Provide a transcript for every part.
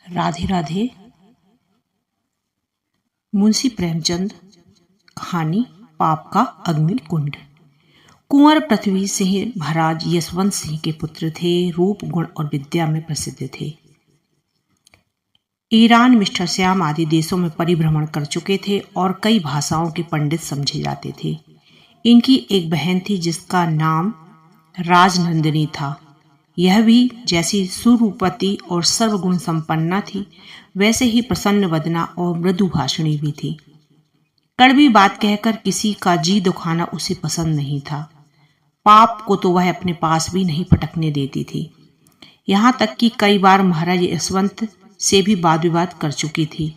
राधे राधे। मुंशी प्रेमचंद। कहानी पाप का अग्नि कुंड। कुंवर पृथ्वी सिंह महाराज यशवंत सिंह के पुत्र थे। रूप, गुण और विद्या में प्रसिद्ध थे। ईरान, मिस्टर श्याम आदि देशों में परिभ्रमण कर चुके थे और कई भाषाओं के पंडित समझे जाते थे। इनकी एक बहन थी जिसका नाम राजनंदिनी था। यह भी जैसी सुरूपति और सर्वगुण संपन्ना थी, वैसे ही प्रसन्न वदना और मृदु भाषणी भी थी। कड़वी बात कहकर किसी का जी दुखाना उसे पसंद नहीं था। पाप को तो वह अपने पास भी नहीं पटकने देती थी। यहाँ तक कि कई बार महाराज यशवंत से भी वाद विवाद कर चुकी थी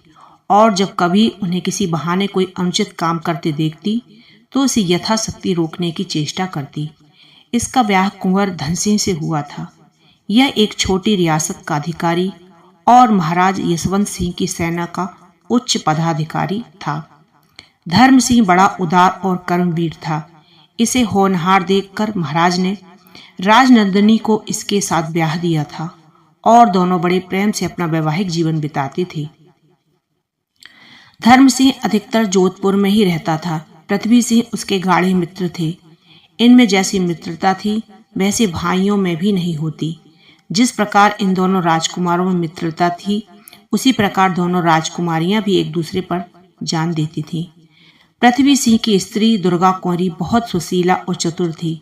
और जब कभी उन्हें किसी बहाने कोई अनुचित काम करते देखती तो उसे यथाशक्ति रोकने की चेष्टा करती। इसका ब्याह कुंवर धनसिंह से हुआ था। यह एक छोटी रियासत का अधिकारी और महाराज यशवंत सिंह की सेना का उच्च पदाधिकारी था। धर्म सिंह बड़ा उदार और कर्मवीर था। इसे होनहार देखकर महाराज ने राजनंदिनी को इसके साथ ब्याह दिया था और दोनों बड़े प्रेम से अपना वैवाहिक जीवन बिताते थे। धर्म सिंह अधिकतर जोधपुर में ही रहता था। पृथ्वी सिंह उसके गाढ़े मित्र थे। इनमें जैसी मित्रता थी वैसे भाइयों में भी नहीं होती। जिस प्रकार इन दोनों राजकुमारों में मित्रता थी, उसी प्रकार दोनों राजकुमारियां भी एक दूसरे पर जान देती थीं। पृथ्वी सिंह की स्त्री दुर्गा कुंवरी बहुत सुशीला और चतुर थी।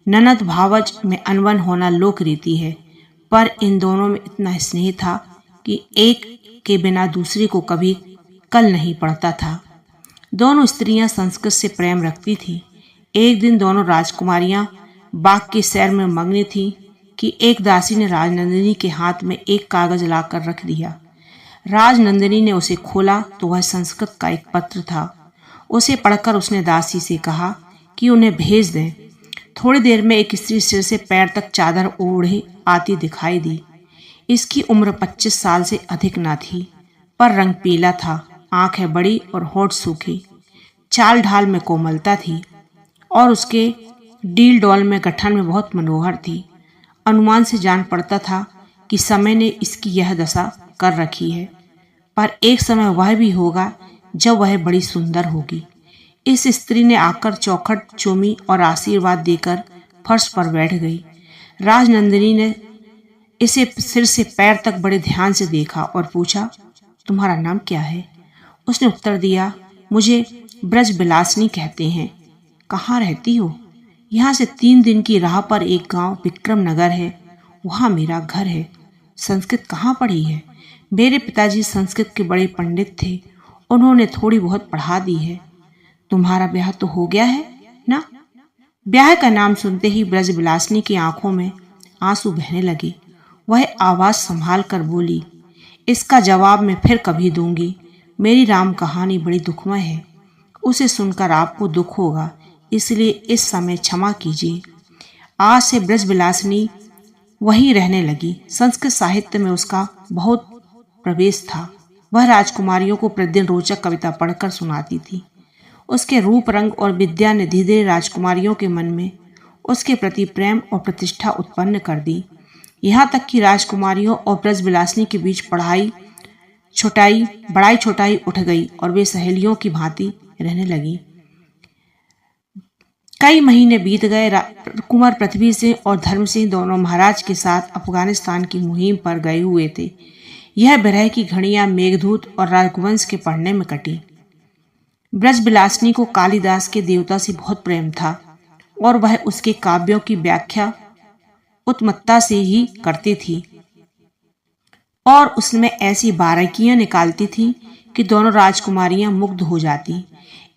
ननद भावज में अनबन होना लोक रीति है, पर इन दोनों में इतना स्नेह था कि एक के बिना दूसरे को कभी कल नहीं पड़ता था। दोनों स्त्रियां संस्कृत से प्रेम रखती थीं। एक दिन दोनों राजकुमारियां बाग के सैर में मग्न थीं कि एक दासी ने राजनंदिनी के हाथ में एक कागज लाकर रख दिया। राजनंदिनी ने उसे खोला तो वह संस्कृत का एक पत्र था। उसे पढ़कर उसने दासी से कहा कि उन्हें भेज दें। थोड़ी देर में एक स्त्री सिर से पैर तक चादर ओढ़े आती दिखाई दी। इसकी उम्र 25 साल से अधिक न थी, पर रंग पीला था, आंखें बड़ी और होठ सूखे। चाल ढाल में कोमलता थी और उसके डील डॉल में गठन में बहुत मनोहर थी। अनुमान से जान पड़ता था कि समय ने इसकी यह दशा कर रखी है, पर एक समय वह भी होगा जब वह बड़ी सुंदर होगी। इस स्त्री ने आकर चौखट चूमी और आशीर्वाद देकर फर्श पर बैठ गई। राजनंदिनी ने इसे सिर से पैर तक बड़े ध्यान से देखा और पूछा, तुम्हारा नाम क्या है? उसने उत्तर दिया, मुझे ब्रजबिलासनी कहते हैं। कहाँ रहती हो? यहाँ से 3 दिन की राह पर एक गांव विक्रम नगर है, वहाँ मेरा घर है। संस्कृत कहाँ पढ़ी है? मेरे पिताजी संस्कृत के बड़े पंडित थे, उन्होंने थोड़ी बहुत पढ़ा दी है। तुम्हारा ब्याह तो हो गया है ना? ब्याह का नाम सुनते ही ब्रजबिलासनी की आंखों में आंसू बहने लगे। वह आवाज संभाल कर बोली, इसका जवाब मैं फिर कभी दूंगी। मेरी राम कहानी बड़ी दुखमय है, उसे सुनकर आपको दुख होगा, इसलिए इस समय क्षमा कीजिए। आज से ब्रजबिलासनी वहीं रहने लगी। संस्कृत साहित्य में उसका बहुत प्रवेश था। वह राजकुमारियों को प्रतिदिन रोचक कविता पढ़कर सुनाती थी। उसके रूप, रंग और विद्या ने धीरे धीरे राजकुमारियों के मन में उसके प्रति प्रेम और प्रतिष्ठा उत्पन्न कर दी। यहाँ तक कि राजकुमारियों और ब्रजबिलासनी के बीच बड़ाई छोटाई उठ गई और वे सहेलियों की भांति रहने लगी। कई महीने बीत गए। कुंवर पृथ्वी सिंह और धर्म सिंह दोनों महाराज के साथ अफगानिस्तान की मुहिम पर गए हुए थे। यह विरह की घड़ियां मेघदूत और रघुवंश के पढ़ने में कटी। ब्रजबिलासनी को कालिदास के देवता से बहुत प्रेम था और वह उसके काव्यों की व्याख्या उत्तमता से ही करती थी और उसमें ऐसी बारीकियां निकालती थी कि दोनों राजकुमारियां मुग्ध हो जाती।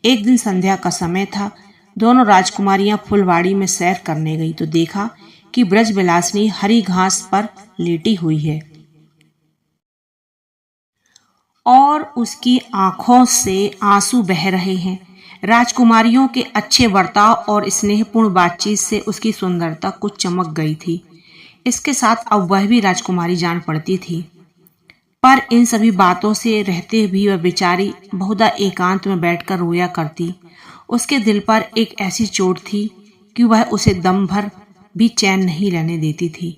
एक दिन संध्या का समय था। दोनों राजकुमारियां फुलवाड़ी में सैर करने गई तो देखा कि ब्रजबिलासनी हरी घास पर लेटी हुई है और उसकी आंखों से आंसू बह रहे हैं। राजकुमारियों के अच्छे बर्ताव और स्नेहपूर्ण बातचीत से उसकी सुंदरता कुछ चमक गई थी। इसके साथ अब वह भी राजकुमारी जान पड़ती थी, पर इन सभी बातों से रहते भी वह बेचारी बहुधा एकांत में बैठकर रोया करती। उसके दिल पर एक ऐसी चोट थी कि वह उसे दम भर भी चैन नहीं लेने देती थी।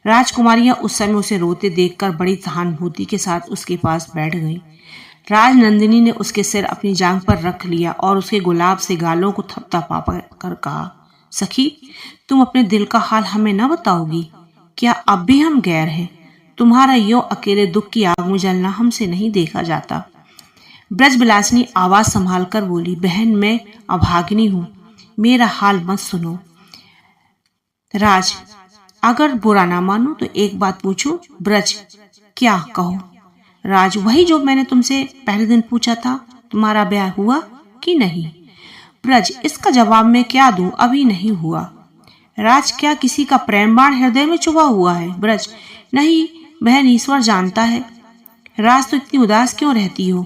राजकुमारियां उस समय उसे रोते देखकर बड़ी सहानुभूति के साथ उसके पास बैठ गईं। राजनंदिनी ने उसके सिर अपनी जांघ पर रख लिया और उसके गुलाब से गालों को थपथपा कर कहा, सखी, तुम अपने दिल का हाल हमें न बताओगी? क्या अब भी हम गैर हैं? तुम्हारा यो अकेले दुख की आग में जलना हमसे नहीं देखा जाता। ब्रजविलासिनी आवाज संभाल कर बोली, बहन, मैं अभागिनी हूं, मेरा हाल मत सुनो। राज, अगर बुरा ना मानो तो एक बात पूछूं? ब्रज, क्या? कहो। राज, वही जो मैंने तुमसे पहले दिन पूछा था, तुम्हारा ब्याह हुआ कि नहीं? ब्रज, इसका जवाब मैं क्या दूं, अभी नहीं हुआ। राज, क्या किसी का प्रेम बाण हृदय में चुभा हुआ है? ब्रज, नहीं बहन, ईश्वर जानता है। राज, तो इतनी उदास क्यों रहती हो?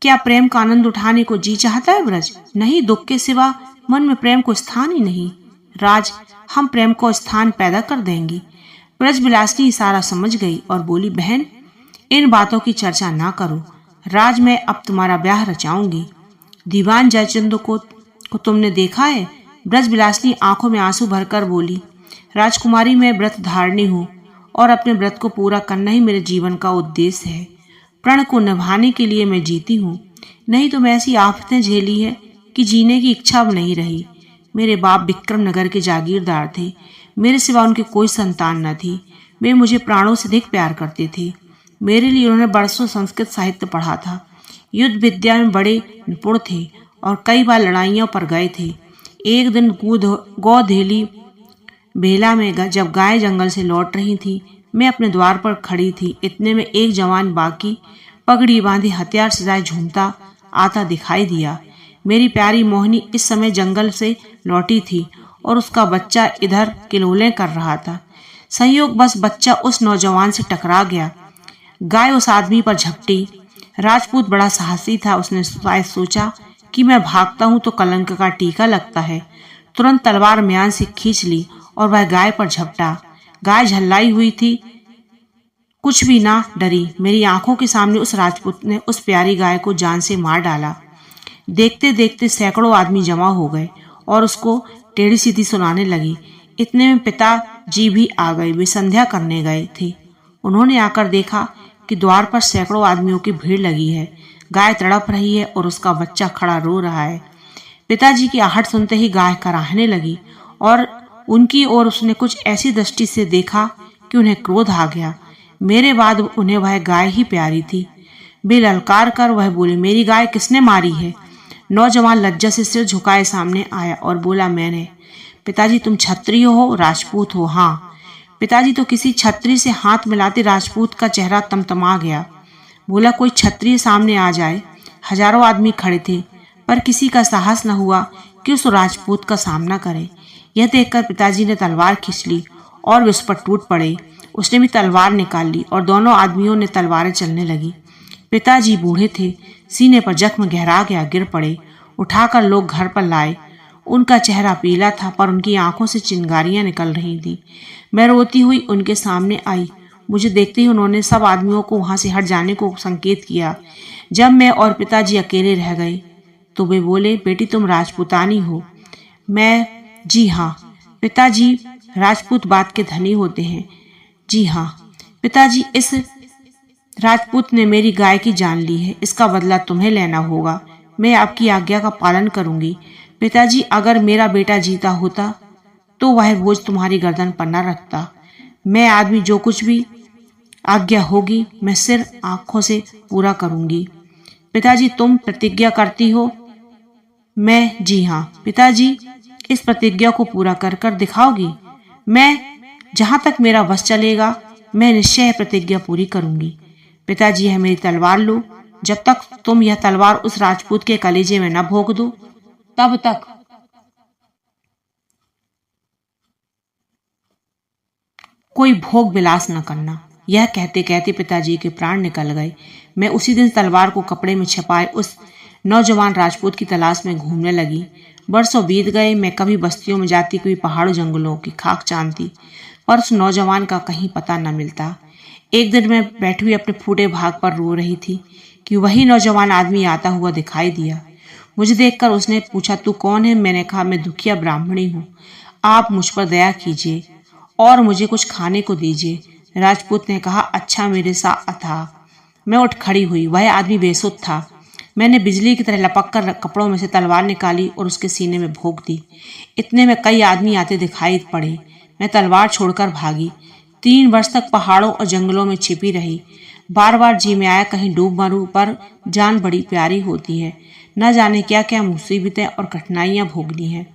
क्या प्रेम का आनंद उठाने को जी चाहता है? ब्रज, नहीं, दुख के सिवा मन में प्रेम को स्थान ही नहीं। राज, हम प्रेम को स्थान पैदा कर देंगे। ब्रजविलासिनी इशारा समझ गई और बोली, बहन, इन बातों की चर्चा ना करो। राज, मैं अब तुम्हारा ब्याह रचाऊंगी। दीवान जयचंद्र को तुमने देखा है? ब्रजविलासिनी आंखों में आंसू भरकर बोली, राजकुमारी, मैं व्रत धारणी हूँ और अपने व्रत को पूरा करना ही मेरे जीवन का उद्देश्य है। प्रण को निभाने के लिए मैं जीती हूँ, नहीं तो मैं ऐसी आफतें झेली है कि जीने की इच्छा अब नहीं रही। मेरे बाप विक्रम नगर के जागीरदार थे, मेरे सिवा उनकी कोई संतान न थी। वे मुझे प्राणों से अधिक प्यार करते थे। मेरे लिए उन्होंने बरसों संस्कृत साहित्य पढ़ा था, युद्ध विद्या में बड़े निपुण थे और कई बार लड़ाइयों पर गए थे। एक दिन गौधेली बेला में जब गाय जंगल से लौट रही थी, मैं अपने द्वार पर खड़ी थी। इतने में एक जवान बाकी पगड़ी बांधे हथियार सजाए झूमता आता दिखाई दिया। मेरी प्यारी मोहिनी इस समय जंगल से लौटी थी और उसका बच्चा इधर किलोलें कर रहा था। संयोग बस बच्चा उस नौजवान से टकरा गया। गाय उस आदमी पर झपटी। राजपूत बड़ा साहसी था, उसने शायद सोचा कि मैं भागता हूं तो कलंक का टीका लगता है। तुरंत तलवार म्यान से खींच ली और वह गाय पर झपटा। गाय झल्लाई हुई थी, कुछ भी ना डरी। मेरी आंखों के सामने उस राजपूत ने उस प्यारी गाय को जान से मार डाला। देखते देखते सैकड़ों आदमी जमा हो गए और उसको टेढ़ी सीधी सुनाने लगी। इतने में पिताजी भी आ गए। वे संध्या करने गए थे। उन्होंने आकर देखा कि द्वार पर सैकड़ों आदमियों की भीड़ लगी है। गाय तड़प रही है और उसका बच्चा खड़ा रो रहा है। पिताजी की आहट सुनते ही गाय कराहने लगी और उनकी ओर उसने कुछ ऐसी दृष्टि से देखा कि उन्हें क्रोध आ गया। मेरे बाद उन्हें वह गाय ही प्यारी थी। वे ललकार कर वह बोले, मेरी गाय किसने मारी है? नौजवान लज्जा से सिर झुकाए सामने आया और बोला, मैंने। पिताजी, तुम क्षत्रिय हो, राजपूत हो? हाँ। पिताजी, तो किसी क्षत्रिय से हाथ मिलाते राजपूत का चेहरा तमतमा गया। बोला, कोई क्षत्रिय सामने आ जाए। हजारों आदमी खड़े थे पर किसी का साहस न हुआ कि उस राजपूत का सामना करे। यह देखकर पिताजी ने तलवार खींच ली और वे उस पर टूट पड़े। उसने भी तलवार निकाल ली और दोनों आदमियों ने तलवारें चलने लगी। पिताजी बूढ़े थे, सीने पर जख्म गहरा गया, गिर पड़े। उठाकर लोग घर पर लाए। उनका चेहरा पीला था पर उनकी आंखों से चिंगारियां निकल रही थी। मैं रोती हुई उनके सामने आई। मुझे देखते ही उन्होंने सब आदमियों को वहां से हट जाने को संकेत किया। जब मैं और पिताजी अकेले रह गए तो वे बोले, बेटी, तुम राजपूतानी हो? मैं, जी हाँ। पिताजी, राजपूत बात के धनी होते हैं। जी हाँ। पिताजी, इस राजपूत ने मेरी गाय की जान ली है, इसका बदला तुम्हें लेना होगा। मैं आपकी आज्ञा का पालन करूंगी। पिताजी, अगर मेरा बेटा जीता होता तो वह बोझ तुम्हारी गर्दन पर न रखता। मैं आदमी जो कुछ भी आज्ञा होगी मैं सिर आंखों से पूरा करूंगी। पिताजी, तुम प्रतिज्ञा करती हो? मैं, जी हाँ। पिताजी, इस प्रतिज्ञा को पूरा कर कर दिखाओगी? मैं, जहां तक मेरा बस चलेगा मैं निश्चय प्रतिज्ञा पूरी करूंगी। पिताजी, यह मेरी तलवार लो। जब तक तुम यह तलवार उस राजपूत के कलेजे में न भोंक दो तब तक कोई भोग विलास न करना। यह कहते कहते पिताजी के प्राण निकल गए। मैं उसी दिन तलवार को कपड़े में छिपाए उस नौजवान राजपूत की तलाश में घूमने लगी। बरसों बीत गए। मैं कभी बस्तियों में जाती, कभी पहाड़ों जंगलों की खाक चांदती, पर उस नौजवान का कहीं पता न मिलता। एक दिन मैं बैठी हुई अपने फूटे भाग पर रो रही थी कि वही नौजवान आदमी आता हुआ दिखाई दिया। मुझे देखकर उसने पूछा, तू कौन है? मैंने कहा, मैं दुखिया ब्राह्मणी हूँ, आप मुझ पर दया कीजिए और मुझे कुछ खाने को दीजिए। राजपूत ने कहा, अच्छा मेरे साथ था। मैं उठ खड़ी हुई। वह आदमी बेसुध था। मैंने बिजली की तरह लपक कर कपड़ों में से तलवार निकाली और उसके सीने में भोंक दी। इतने में कई आदमी आते दिखाई पड़े। मैं तलवार छोड़कर भागी। 3 वर्ष तक पहाड़ों और जंगलों में छिपी रही। बार बार जी में आया कहीं डूब मरूं, पर जान बड़ी प्यारी होती है। न जाने क्या क्या मुसीबतें और कठिनाइयां भोगनी हैं,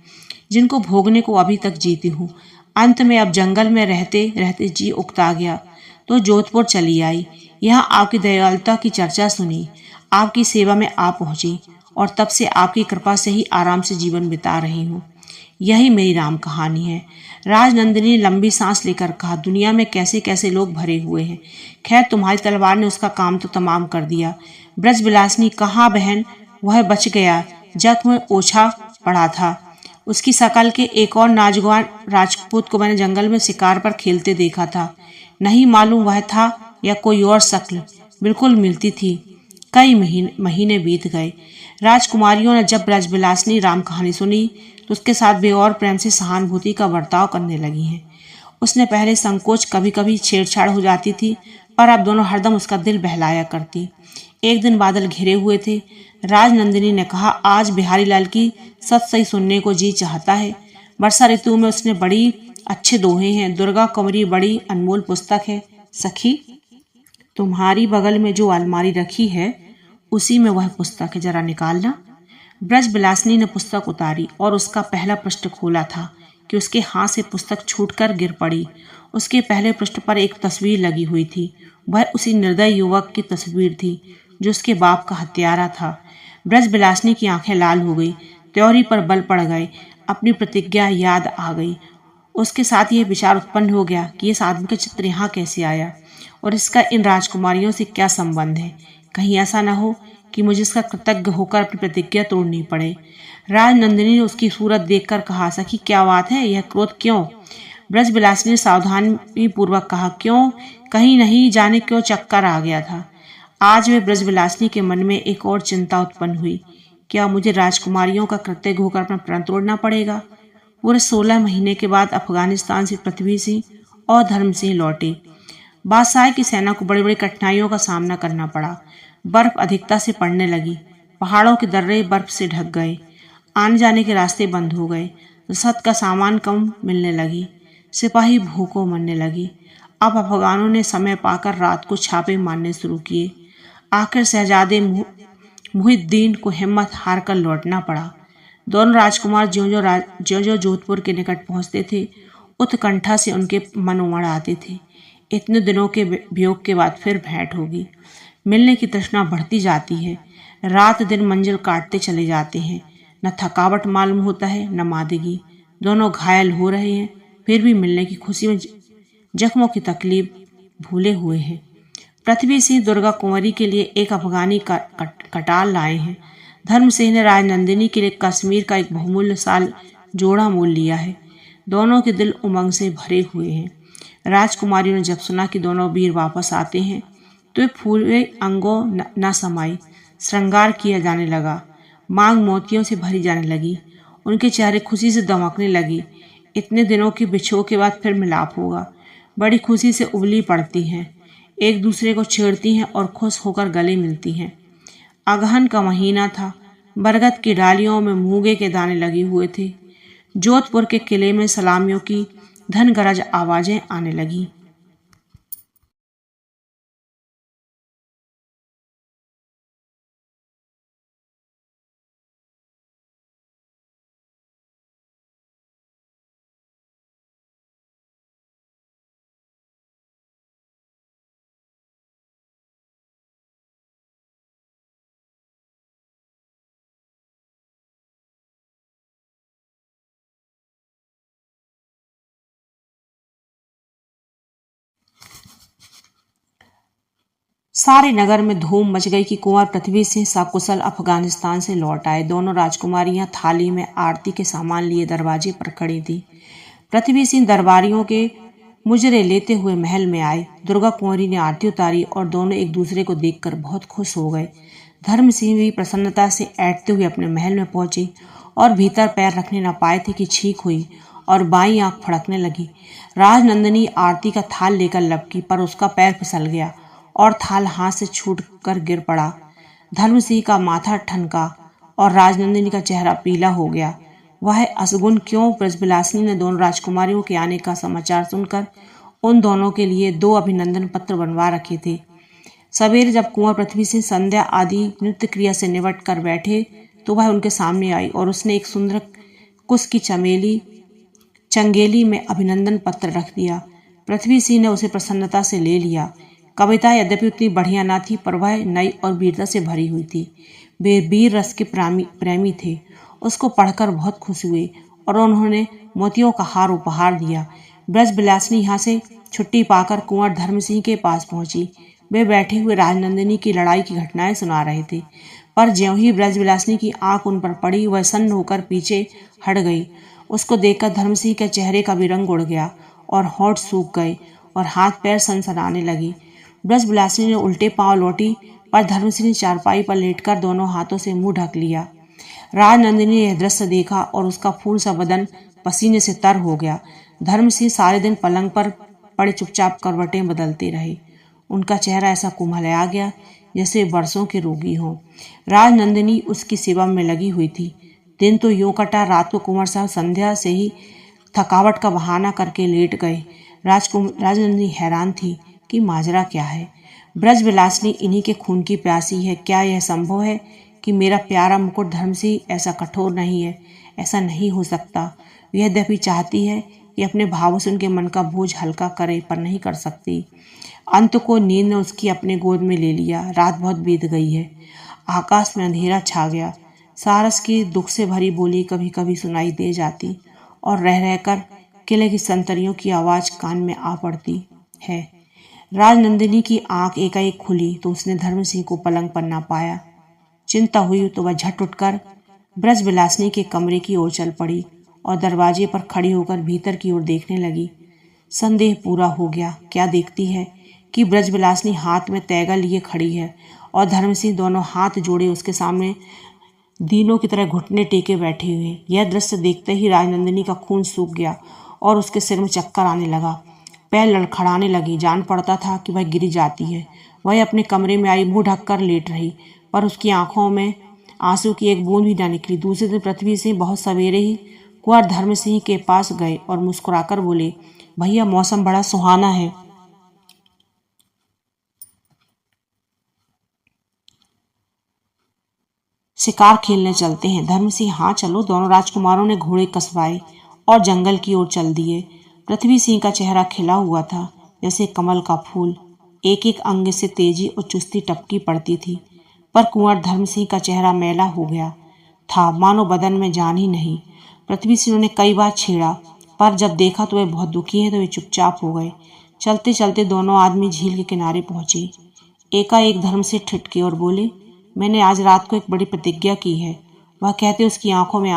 जिनको भोगने को अभी तक जीती हूँ। अंत में अब जंगल में रहते रहते जी उकता गया तो जोधपुर चली आई। यहाँ आपकी दयालुता की चर्चा सुनी, आपकी सेवा में आ पहुंची और तब से आपकी कृपा से ही आराम से जीवन बिता रही हूँ। यही मेरी राम कहानी है। राजनंदिनी ने लंबी सांस लेकर कहा, दुनिया में कैसे कैसे लोग भरे हुए हैं। खैर तुम्हारी तलवार ने उसका काम तो तमाम कर दिया। ब्रजविलासिनी कहाँ बहन? वह बच गया, जख्म ओछा पड़ा था। उसकी शकल के एक और नौजवान राजपूत को मैंने जंगल में शिकार पर खेलते देखा था। नहीं मालूम वह था या कोई और शक्ल बिल्कुल मिलती थी। कई महीने बीत गए। राजकुमारियों ने जब ब्रजविलासिनी राम कहानी सुनी तो उसके साथ बेऔर प्रेम से सहानुभूति का बर्ताव करने लगी हैं। उसने पहले संकोच, कभी कभी छेड़छाड़ हो जाती थी, पर अब दोनों हरदम उसका दिल बहलाया करती। एक दिन बादल घिरे हुए थे। राजनंदिनी ने कहा, आज बिहारी लाल की सच सही सुनने को जी चाहता है। वर्षा ऋतु में उसने बड़ी अच्छे दोहे हैं। दुर्गा कुंवरी बड़ी अनमोल पुस्तक है। सखी, तुम्हारी बगल में जो अलमारी रखी है उसी में वह पुस्तक है, जरा निकालना। ब्रजविलासिनी ने पुस्तक उतारी और उसका पहला पृष्ठ खोला था कि उसके हाथ से पुस्तक छूटकर गिर पड़ी। उसके पहले पृष्ठ पर एक तस्वीर लगी हुई थी। वह उसी निर्दय युवक की तस्वीर थी जो उसके बाप का हत्यारा था। ब्रजविलासिनी की आंखें लाल हो गई, त्योरी पर बल पड़ गए, अपनी प्रतिज्ञा याद आ गई। उसके साथ यह विचार उत्पन्न हो गया कि इस आदमी का चित्र यहाँ कैसे आया और इसका इन राजकुमारियों से क्या संबंध है। कहीं ऐसा न हो कि मुझे इसका कृतज्ञ होकर अपनी प्रतिज्ञा तोड़नी पड़े। राजनंदिनी ने उसकी सूरत देखकर कहा, सखी क्या बात है, यह क्रोध क्यों? ब्रजविलासिनी ने सावधानी पूर्वक कहा, क्यों? कहीं नहीं जाने क्यों चक्कर आ गया था। आज वे ब्रजविलासिनी के मन में एक और चिंता उत्पन्न हुई। क्या मुझे राजकुमारियों का कृतज्ञ होकर अपना प्रण तोड़ना पड़ेगा? पूरे 16 महीने के बाद अफगानिस्तान से पृथ्वी सिंह और धर्म सिंह लौटे। बादशाह की सेना को बड़ी बड़ी कठिनाइयों का सामना करना पड़ा। बर्फ अधिकता से पड़ने लगी। पहाड़ों के दर्रे बर्फ से ढक गए। आने जाने के रास्ते बंद हो गए। रसद का सामान कम मिलने लगी। सिपाही भूखों मरने लगी। अब अफगानों ने समय पाकर रात को छापे मारने शुरू किए। आखिर शहजादे मुहिद्दीन को हिम्मत हार कर लौटना पड़ा। दोनों राजकुमार ज्यों ज्यों जोधपुर के निकट पहुंचते थे, उत्कंठा से उनके मन उमड़ आते थे। इतने दिनों के वियोग के बाद फिर भेंट होगी। मिलने की तृष्णा बढ़ती जाती है। रात दिन मंजिल काटते चले जाते हैं। न थकावट मालूम होता है न मादगी। दोनों घायल हो रहे हैं, फिर भी मिलने की खुशी में जख्मों की तकलीफ भूले हुए हैं। पृथ्वी सिंह दुर्गा कुंवरी के लिए एक अफगानी कटाल लाए हैं। धर्म सिंह ने राजनंदिनी के लिए कश्मीर का एक बहुमूल्य साल जोड़ा मोल लिया है। दोनों के दिल उमंग से भरे हुए हैं। राजकुमारियों ने जब सुना कि दोनों वीर वापस आते हैं तो वे फूले अंगों न समाई। श्रृंगार किया जाने लगा। मांग मोतियों से भरी जाने लगी। उनके चेहरे खुशी से दमकने लगी। इतने दिनों के बिछोह के बाद फिर मिलाप होगा। बड़ी खुशी से उबली पड़ती हैं, एक दूसरे को छेड़ती हैं और खुश होकर गले मिलती हैं। अगहन का महीना था। बरगद की डालियों में मूंगे के दाने लगे हुए थे। जोधपुर के किले में सलामियों की धनगरज आवाजें आने लगी। सारे नगर में धूम मच गई कि कुंवर पृथ्वी सिंह सकुशल अफगानिस्तान से लौट आए। दोनों राजकुमारियां थाली में आरती के सामान लिए दरवाजे पर खड़ी थी। पृथ्वी सिंह दरबारियों के मुजरे लेते हुए महल में आए। दुर्गा कुंवरी ने आरती उतारी और दोनों एक दूसरे को देखकर बहुत खुश हो गए। धर्म सिंह भी प्रसन्नता से ऐंठते हुए अपने महल में पहुंचे और भीतर पैर रखने न पाए थे कि छींक हुई और बाईं आंख फड़कने लगी। राजनंदिनी आरती का थाल लेकर लपकी, पर उसका पैर फिसल गया और थाल हाथ से छूट कर गिर पड़ा। धर्म सिंह का माथा ठनका और राजनंदिनी का चेहरा पीला हो गया। वह असगुन क्यों ब्रजविलासिनी ने दोनों राजकुमारियों के आने का समाचार सुनकर उन दोनों के लिए 2 अभिनंदन पत्र बनवा रखे थे। सवेरे जब कुंवर पृथ्वी सिंह संध्या आदि नृत्य क्रिया से निपट कर बैठे तो वह उनके सामने आई और उसने एक सुंदर कुश की चंगेली में अभिनंदन पत्र रख दिया। पृथ्वी सिंह ने उसे प्रसन्नता से ले लिया। कविता यद्यपि उतनी बढ़िया न थी, पर वह नई और वीरता से भरी हुई थी। वे वीर रस के प्रेमी थे। उसको पढ़कर बहुत खुश हुए और उन्होंने मोतियों का हार उपहार दिया। ब्रजविलासिनी यहाँ से छुट्टी पाकर कुंवर धर्म सिंह के पास पहुंची। वे बैठे हुए राजनंदिनी की लड़ाई की घटनाएं सुना रहे थे, पर ज्यों ही ब्रजविलासिनी की आंख उन पर पड़ी, वह सन्न होकर पीछे हट गई। उसको देखकर धर्म सिंह के चेहरे का भी रंग उड़ गया और होंठ सूख गए और हाथ पैर सनसनाने लगी। ब्रजविलासिनी ने उल्टे पांव लौटी, पर धर्म सिंह ने चारपाई पर लेटकर दोनों हाथों से मुंह ढक लिया। राजनंदिनी ने यह दृश्य देखा और उसका फूल सा बदन पसीने से तर हो गया। धर्म सिंह सारे दिन पलंग पर पड़े चुपचाप करवटें बदलते रहे। उनका चेहरा ऐसा कुम्हला गया जैसे वर्षों के रोगी हों। राजनंदिनी उसकी सेवा में लगी हुई थी। दिन तो यूं कटा, रात को कुंवर साहब संध्या से ही थकावट का बहाना करके लेट गए। राजनंदिनी हैरान थी कि माजरा क्या है। ब्रजविलासिनी इन्हीं के खून की प्यासी है। क्या यह संभव है कि मेरा प्यारा मुकुट धर्म सिंह ऐसा कठोर नहीं है? ऐसा नहीं हो सकता। यह यद्यपि चाहती है कि अपने भावों से उनके मन का बोझ हल्का करे, पर नहीं कर सकती। अंत को नींद ने उसकी अपने गोद में ले लिया। रात बहुत बीत गई है। आकाश में अंधेरा छा गया। सारस की दुख से भरी बोली कभी कभी सुनाई दे जाती और रह रहकर किले की संतरियों की आवाज कान में आ पड़ती है। राजनंदिनी की आंख एकाएक खुली तो उसने धर्म सिंह को पलंग पर ना पाया। चिंता हुई तो वह झट उठकर ब्रजविलासिनी के कमरे की ओर चल पड़ी और दरवाजे पर खड़ी होकर भीतर की ओर देखने लगी। संदेह पूरा हो गया। क्या देखती है कि ब्रजविलासिनी हाथ में तैगा लिए खड़ी है और धर्म सिंह दोनों हाथ जोड़े उसके सामने दीनों की तरह घुटने टेके बैठे हुए। यह दृश्य देखते ही राजनंदिनी का खून सूख गया और उसके सिर में चक्कर आने लगा। पैर लड़खड़ाने लगी। जान पड़ता था कि वह गिरी जाती है। वह अपने कमरे में आई, मुंह ढककर लेट रही, पर उसकी आंखों में आंसू की एक बूंद भी न निकली। दूसरे दिन पृथ्वी सिंह बहुत सवेरे ही कुंवर धर्म सिंह के पास गए और मुस्कुराकर बोले, भैया मौसम बड़ा सुहाना है, शिकार खेलने चलते हैं। धर्म सिंह, हाँ चलो। दोनों राजकुमारों ने घोड़े कसवाए और जंगल की ओर चल दिए। पृथ्वी सिंह का चेहरा खिला हुआ था जैसे कमल का फूल। एक एक अंग से तेजी और चुस्ती टपकी पड़ती थी, पर कुंवर धर्म सिंह का चेहरा मैला हो गया था, मानो बदन में जान ही नहीं। पृथ्वी सिंह ने कई बार छेड़ा, पर जब देखा तो वे बहुत दुखी हैं तो वे चुपचाप हो गए। चलते चलते दोनों आदमी झील के किनारे पहुंचे। एकाएक धर्म से ठिठके और बोले, मैंने आज रात को एक बड़ी प्रतिज्ञा की है। वह कहते उसकी आंखों में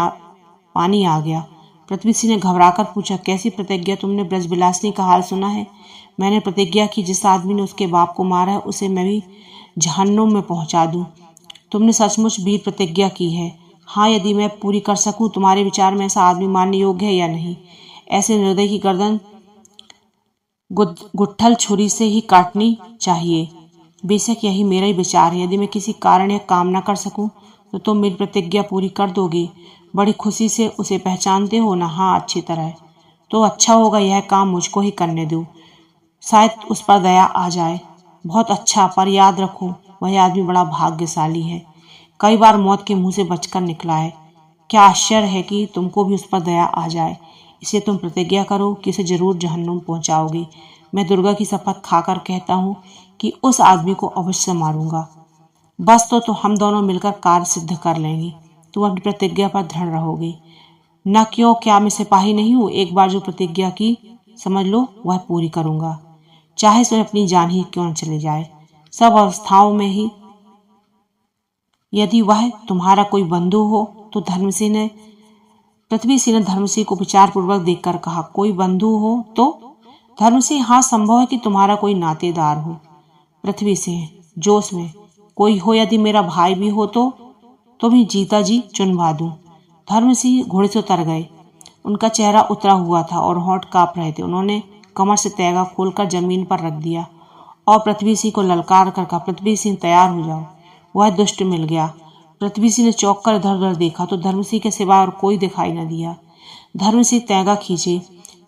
पानी आ गया। पृथ्वी सिंह ने घबराकर पूछा, कैसी प्रतिज्ञा? तुमने ब्रजविलासिनी का हाल सुना है? मैंने प्रतिज्ञा की जिस आदमी ने उसके बाप को मारा है उसे मैं भी जहन्नुम में पहुंचा दूं। तुमने सचमुच वीर प्रतिज्ञा की है? हाँ, यदि मैं पूरी कर सकूं। तुम्हारे विचार में ऐसा आदमी मारने योग्य है या नहीं? ऐसे निर्दयी की गर्दन गुट्ठल छुरी से ही काटनी चाहिए। बेशक यही मेरा ही विचार है। यदि मैं किसी कारण या काम न कर सकूं तो तुम मेरी प्रतिज्ञा पूरी कर दोगे। बड़ी खुशी से उसे पहचानते हो ना? हाँ, अच्छी तरह। तो अच्छा होगा यह काम मुझको ही करने दो, शायद उस पर दया आ जाए। बहुत अच्छा, पर याद रखो वह आदमी बड़ा भाग्यशाली है। कई बार मौत के मुंह से बचकर निकला है। क्या आश्चर्य है कि तुमको भी उस पर दया आ जाए। इसलिए तुम प्रतिज्ञा करो कि उसे जरूर जहन्नुम पहुंचाओगे। मैं दुर्गा की शपथ खाकर कहता हूँ कि उस आदमी को अवश्य मारूंगा। बस तो हम दोनों मिलकर कार्य सिद्ध कर लेंगे। तुम अपनी प्रतिज्ञा पर दृढ़ रहोगे न? क्यों, क्या मैं सिपाही नहीं हूँ? एक बार जो प्रतिज्ञा की समझ लो वह पूरी करूंगा, चाहे उसमें अपनी जान ही क्यों न चले जाए। सब अवस्थाओं में ही। यदि वह तुम्हारा कोई बंधु हो तो पृथ्वी सिंह ने धर्म सिंह को विचारपूर्वक देखकर कहा, कोई बंधु हो तो? धर्म सिंह, हाँ, संभव है कि तुम्हारा कोई नातेदार हो। पृथ्वी सिंह जोश में, कोई हो, यदि मेरा भाई भी हो तो भी जीता जी चुनवा दूं। धर्म सिंह घोड़े से उतर गए। उनका चेहरा उतरा हुआ था और होंठ कांप रहे थे। उन्होंने कमर से तैगा खोलकर जमीन पर रख दिया और पृथ्वी सिंह को ललकार कर कहा, पृथ्वी सिंह तैयार हो जाओ। वह दुष्ट मिल गया। पृथ्वी सिंह ने चौंक कर इधर उधर देखा तो धर्म सिंह के सिवा और कोई दिखाई न दिया। धर्म सिंह तैगा खींचे।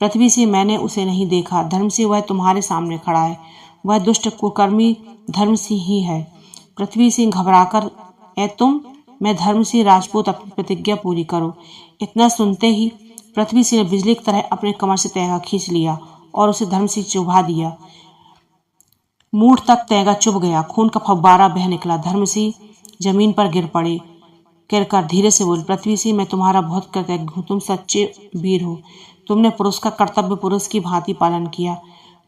पृथ्वी सिंह, मैंने उसे नहीं देखा। धर्म सिंह, वह तुम्हारे सामने खड़ा है। वह दुष्ट कुकर्मी धर्म सिंह ही है। पृथ्वी सिंह घबराकर, ए तुम? मैं धर्म सिंह राजपूत, अपनी प्रतिज्ञा पूरी करो। इतना सुनते ही पृथ्वी सिंह ने बिजली की तरह अपने कमर से तैगा खींच लिया और उसे धर्म सिंह चुभा दिया। मूठ तक तैगा चुभ गया। खून का फव्वारा बह निकला। धर्म सिंह जमीन पर गिर पड़े। गिरकर धीरे से बोले, पृथ्वी सिंह, मैं तुम्हारा बहुत कृतज्ञ हूँ। तुम सच्चे वीर हो। तुमने पुरुष का कर्तव्य पुरुष की भांति पालन किया।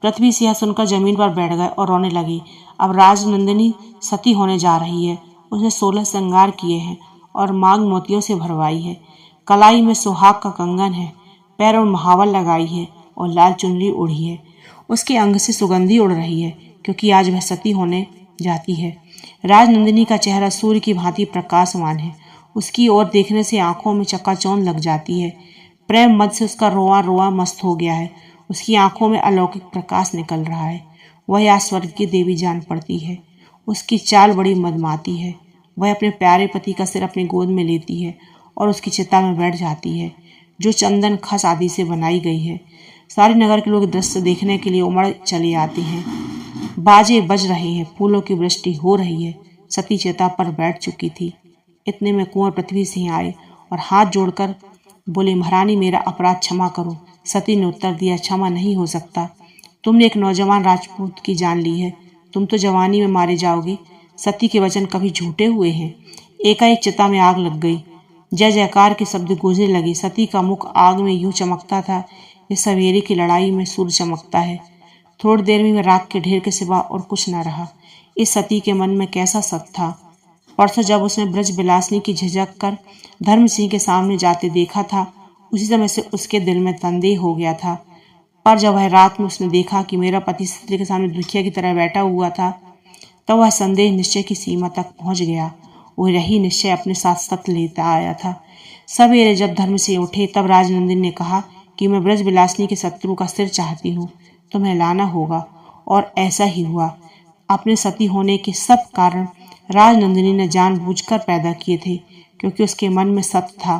पृथ्वी सिंह सुनकर जमीन पर बैठ गए और रोने लगी। अब राजनंदिनी सती होने जा रही है। उसने 16 श्रृंगार किए हैं और मांग मोतियों से भरवाई है। कलाई में सुहाग का कंगन है, पैरों में महावल लगाई है और लाल चुनरी ओढ़ी है। उसके अंग से सुगंधी उड़ रही है क्योंकि आज वह सती होने जाती है। राजनंदिनी का चेहरा सूर्य की भांति प्रकाशमान है। उसकी ओर देखने से आंखों में चकाचौंध लग जाती है। प्रेम मद से उसका रोआ रोआ मस्त हो गया है। उसकी आंखों में अलौकिक प्रकाश निकल रहा है। वह आज स्वर्ग की देवी जान पड़ती है। उसकी चाल बड़ी मदमाती है। वह अपने प्यारे पति का सिर अपनी गोद में लेती है और उसकी चिता में बैठ जाती है जो चंदन खस आदि से बनाई गई है। सारे नगर के लोग दृश्य देखने के लिए उमड़ चले आते हैं। बाजे बज रहे हैं, फूलों की वृष्टि हो रही है। सती चिता पर बैठ चुकी थी। इतने में कुंवर पृथ्वी सिंह आए और हाथ जोड़कर बोले, महारानी, मेरा अपराध क्षमा करो। सती ने उत्तर दिया, क्षमा नहीं हो सकता। तुमने एक नौजवान राजपूत की जान ली है। तुम तो जवानी में मारे जाओगे। सती के वचन कभी झूठे हुए हैं। एकाएक चिता में आग लग गई। जय जयकार के शब्द गूंजने लगे। सती का मुख आग में यूं चमकता था इस सवेरे की लड़ाई में सूर्य चमकता है। थोड़ी देर में राख के ढेर के सिवा और कुछ न रहा। इस सती के मन में कैसा शक था। परसों जब उसने ब्रज बिलासनी की झिझक कर धर्म सिंह के सामने जाते देखा था, उसी समय से उसके दिल में संदेह हो गया था। पर जब वह रात में उसने देखा कि मेरा पति स्त्री के सामने दुखिया की तरह बैठा हुआ था, तब वह संदेह निश्चय की सीमा तक पहुंच गया। वह रही निश्चय अपने साथ सत्य लेता आया था। सवेरे जब धर्म सिंह उठे तब राजनंदिनी ने कहा कि मैं ब्रज बिलासनी के शत्रु का सिर चाहती हूँ, तुम्हें लाना होगा। और ऐसा ही हुआ। अपने सती होने के सब कारण राजनंदिनी ने जानबूझकर पैदा किए थे क्योंकि उसके मन में सत्य था।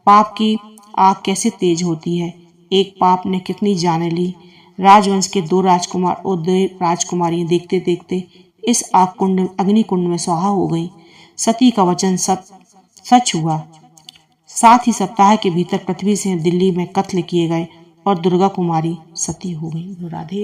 पाप की आग कैसे तेज होती है। एक पाप ने कितनी जाने ली। राजवंश के 2 राजकुमार और 2 राजकुमारियां देखते देखते इस अग्निकुंड में स्वाहा हो गई। सती का वचन सच हुआ। साथ ही सप्ताह के भीतर पृथ्वी सिंह दिल्ली में कत्ल किए गए और दुर्गा कुमारी सती हो गई। राधे।